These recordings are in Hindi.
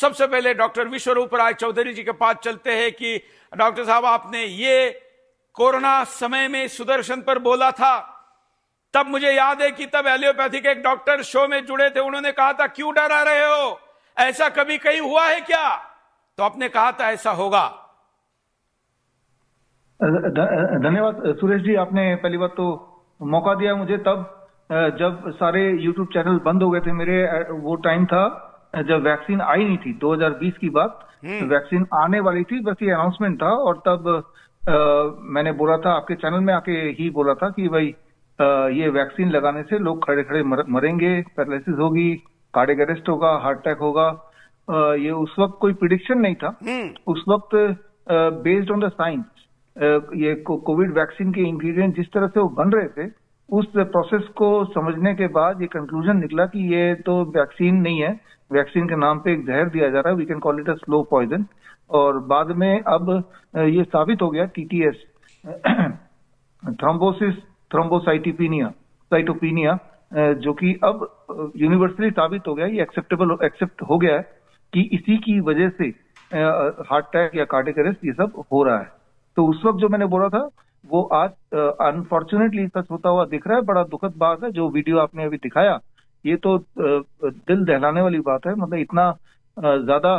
सबसे पहले डॉक्टर विश्वरूप राय चौधरी जी के पास चलते हैं कि डॉक्टर साहब, आपने ये कोरोना समय में सुदर्शन पर बोला था, तब मुझे याद है कि तब एलियोपैथी के एक डॉक्टर शो में जुड़े थे, उन्होंने कहा था क्यों डरा रहे हो, ऐसा कभी कहीं हुआ है क्या? तो आपने कहा था ऐसा होगा। धन्यवाद सुरेश जी, आपने पहली बात तो मौका दिया मुझे तब जब सारे यूट्यूब चैनल बंद हो गए थे मेरे। वो टाइम था जब वैक्सीन आई नहीं थी, 2020 की बात। वैक्सीन आने वाली थी, बस ये अनाउंसमेंट था। और तब मैंने बोला था, आपके चैनल में आके ही बोला था कि भाई ये वैक्सीन लगाने से लोग खड़े खड़े मरेंगे, पैरालिसिस होगी, कार्डियक अरेस्ट होगा, हार्ट अटैक होगा। ये उस वक्त कोई प्रिडिक्शन नहीं था। उस वक्त बेस्ड ऑन द साइंस ये कोविड वैक्सीन के इंग्रेडिएंट जिस तरह से वो बन रहे थे, उस प्रोसेस को समझने के बाद ये कंक्लूजन निकला कि ये तो वैक्सीन नहीं है, वैक्सीन के नाम पे एक जहर दिया जा रहा है, we can call it a slow poison. और बाद में अब ये साबित हो गया, टीटीएस थ्रोम्बोसिस साइटोपिनिया, जो कि अब यूनिवर्सली साबित हो गया, ये एक्सेप्ट हो गया है कि इसी की वजह से हार्ट अटैक या कार्डियक अरेस्ट ये सब हो रहा है। तो उस वक्त जो मैंने बोला था वो आज अनफॉर्चुनेटली सच होता हुआ दिख रहा है। बड़ा दुखद बात है। जो वीडियो आपने अभी दिखाया ये तो दिल दहलाने वाली बात है। मतलब इतना ज्यादा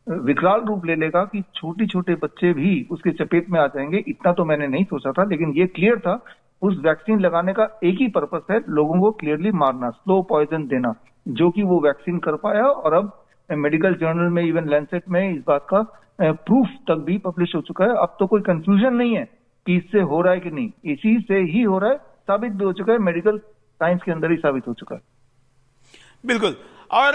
विकराल रूप ले लेगा कि छोटे छोटे बच्चे भी उसके चपेट में आ जाएंगे, इतना तो मैंने नहीं सोचा था। लेकिन ये क्लियर था, उस वैक्सीन लगाने का एक ही पर्पस है, लोगों को क्लियरली मारना, स्लो पॉइजन देना, जो कि वो वैक्सीन कर पाया। और अब मेडिकल जर्नल में, इवन लैंसेट में इस बात का प्रूफ तक भी पब्लिश हो चुका है। अब तो कोई कंफ्यूजन नहीं है कि इससे हो रहा है कि नहीं, इसी से ही हो रहा है, साबित भी हो चुका है, मेडिकल साइंस के अंदर ही साबित हो चुका है। बिल्कुल। और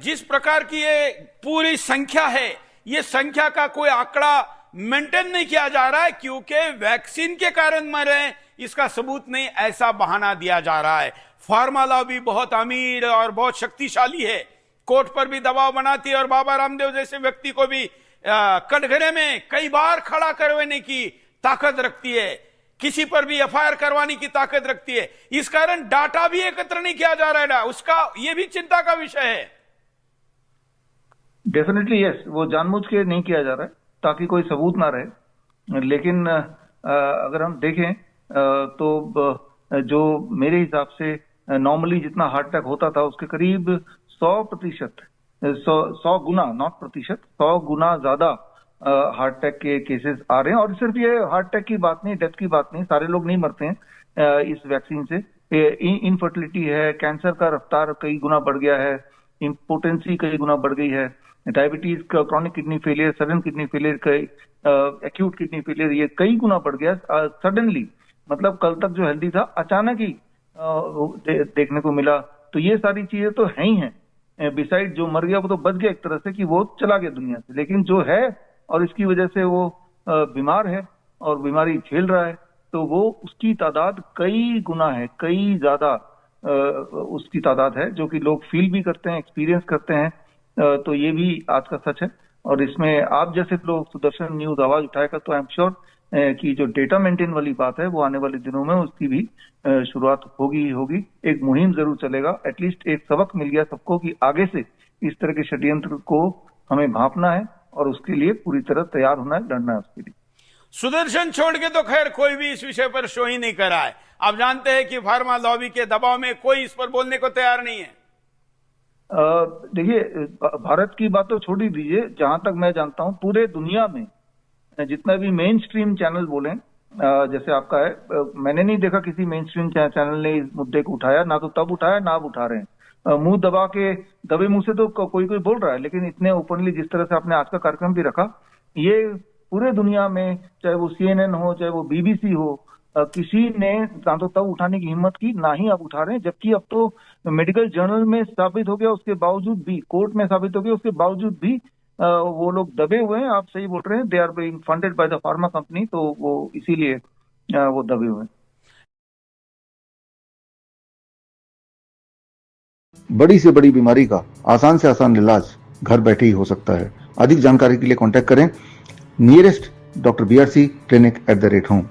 जिस प्रकार की ये पूरी संख्या है, ये संख्या का कोई आंकड़ा मेंटेन नहीं किया जा रहा है, क्योंकि वैक्सीन के कारण मर रहे हैं इसका सबूत नहीं, ऐसा बहाना दिया जा रहा है। फार्मा लॉबी बहुत अमीर और बहुत शक्तिशाली है, कोर्ट पर भी दबाव बनाती है और बाबा रामदेव जैसे व्यक्ति को भी कटघरे में कई बार खड़ा करवाने की ताकत रखती है, किसी पर भी एफआईआर करवाने की ताकत रखती है। इस कारण डाटा भी एकत्र नहीं किया जा रहा है, उसका ये भी चिंता का विषय है। डेफिनेटली यस, वो जानबूझ के नहीं किया जा रहा है ताकि कोई सबूत ना रहे। लेकिन अगर हम देखें तो जो मेरे हिसाब से नॉर्मली जितना हार्ट अटैक होता था उसके करीब 100 गुना, नॉट प्रतिशत, 100 गुना ज्यादा हार्ट अटैक के केसेस आ रहे हैं। और सिर्फ ये हार्ट अटैक की बात नहीं, डेथ की बात नहीं, सारे लोग नहीं मरते हैं इस वैक्सीन से। इनफर्टिलिटी है, कैंसर का रफ्तार कई गुना बढ़ गया है, इम्पोटेंसी कई गुना बढ़ गई है, diabetes, chronic kidney failure, sudden kidney failure, acute kidney failure, ये कई गुना बढ़ गया सडनली। मतलब कल तक जो हेल्दी था अचानक ही देखने को मिला। तो ये सारी चीजें तो है ही हैं। बिसाइड जो मर गया वो तो बच गया एक तरह से, कि वो चला गया दुनिया से, लेकिन जो है और इसकी वजह से वो बीमार है और बीमारी झेल रहा है, तो वो उसकी तादाद कई गुना है, कई ज्यादा उसकी तादाद है, जो कि लोग फील भी करते हैं, एक्सपीरियंस करते हैं। तो ये भी आज का सच है। और इसमें आप जैसे लोग सुदर्शन न्यूज आवाज उठाएगा तो आई एम श्योर कि जो डेटा मेंटेन वाली बात है वो आने वाले दिनों में उसकी भी शुरुआत होगी। एक मुहिम जरूर चलेगा। एटलीस्ट एक सबक मिल गया सबको कि आगे से इस तरह के षड्यंत्र को हमें भांपना है और उसके लिए पूरी तरह तैयार होना है, लड़ना है उसके लिए। सुदर्शन छोड़ के तो खैर कोई भी इस विषय पर शो ही नहीं कर रहा है। आप जानते हैं कि फार्मा लॉबी के दबाव में कोई इस पर बोलने को तैयार नहीं है। देखिए, भारत की बात तो छोड़ ही दीजिए, जहां तक मैं जानता हूं पूरे दुनिया में जितना भी मेन स्ट्रीम चैनल बोले, जैसे आपका है, मैंने नहीं देखा किसी मेन स्ट्रीम चैनल ने इस मुद्दे को उठाया, ना तो तब उठाया ना अब उठा रहे हैं। मुंह दबे मुंह से तो कोई कोई बोल रहा है, लेकिन इतने ओपनली जिस तरह से आपने आज का कार्यक्रम भी रखा, ये पूरे दुनिया में, चाहे वो CNN हो, चाहे वो BBC हो, किसी ने ना तो तब उठाने की हिम्मत की, ना ही अब उठा रहे हैं। जबकि अब तो मेडिकल जर्नल में साबित हो गया, उसके बावजूद भी, कोर्ट में साबित हो गया, उसके बावजूद भी वो लोग दबे हुए हैं। आप सही बोल रहे हैं, they are being funded by the pharma company, तो वो इसीलिए वो दबे हुए हैं। बड़ी से बड़ी बीमारी का आसान से आसान इलाज घर बैठे ही हो सकता है। अधिक जानकारी के लिए कांटेक्ट करें नियरेस्ट डॉक्टर BRC clinic@home।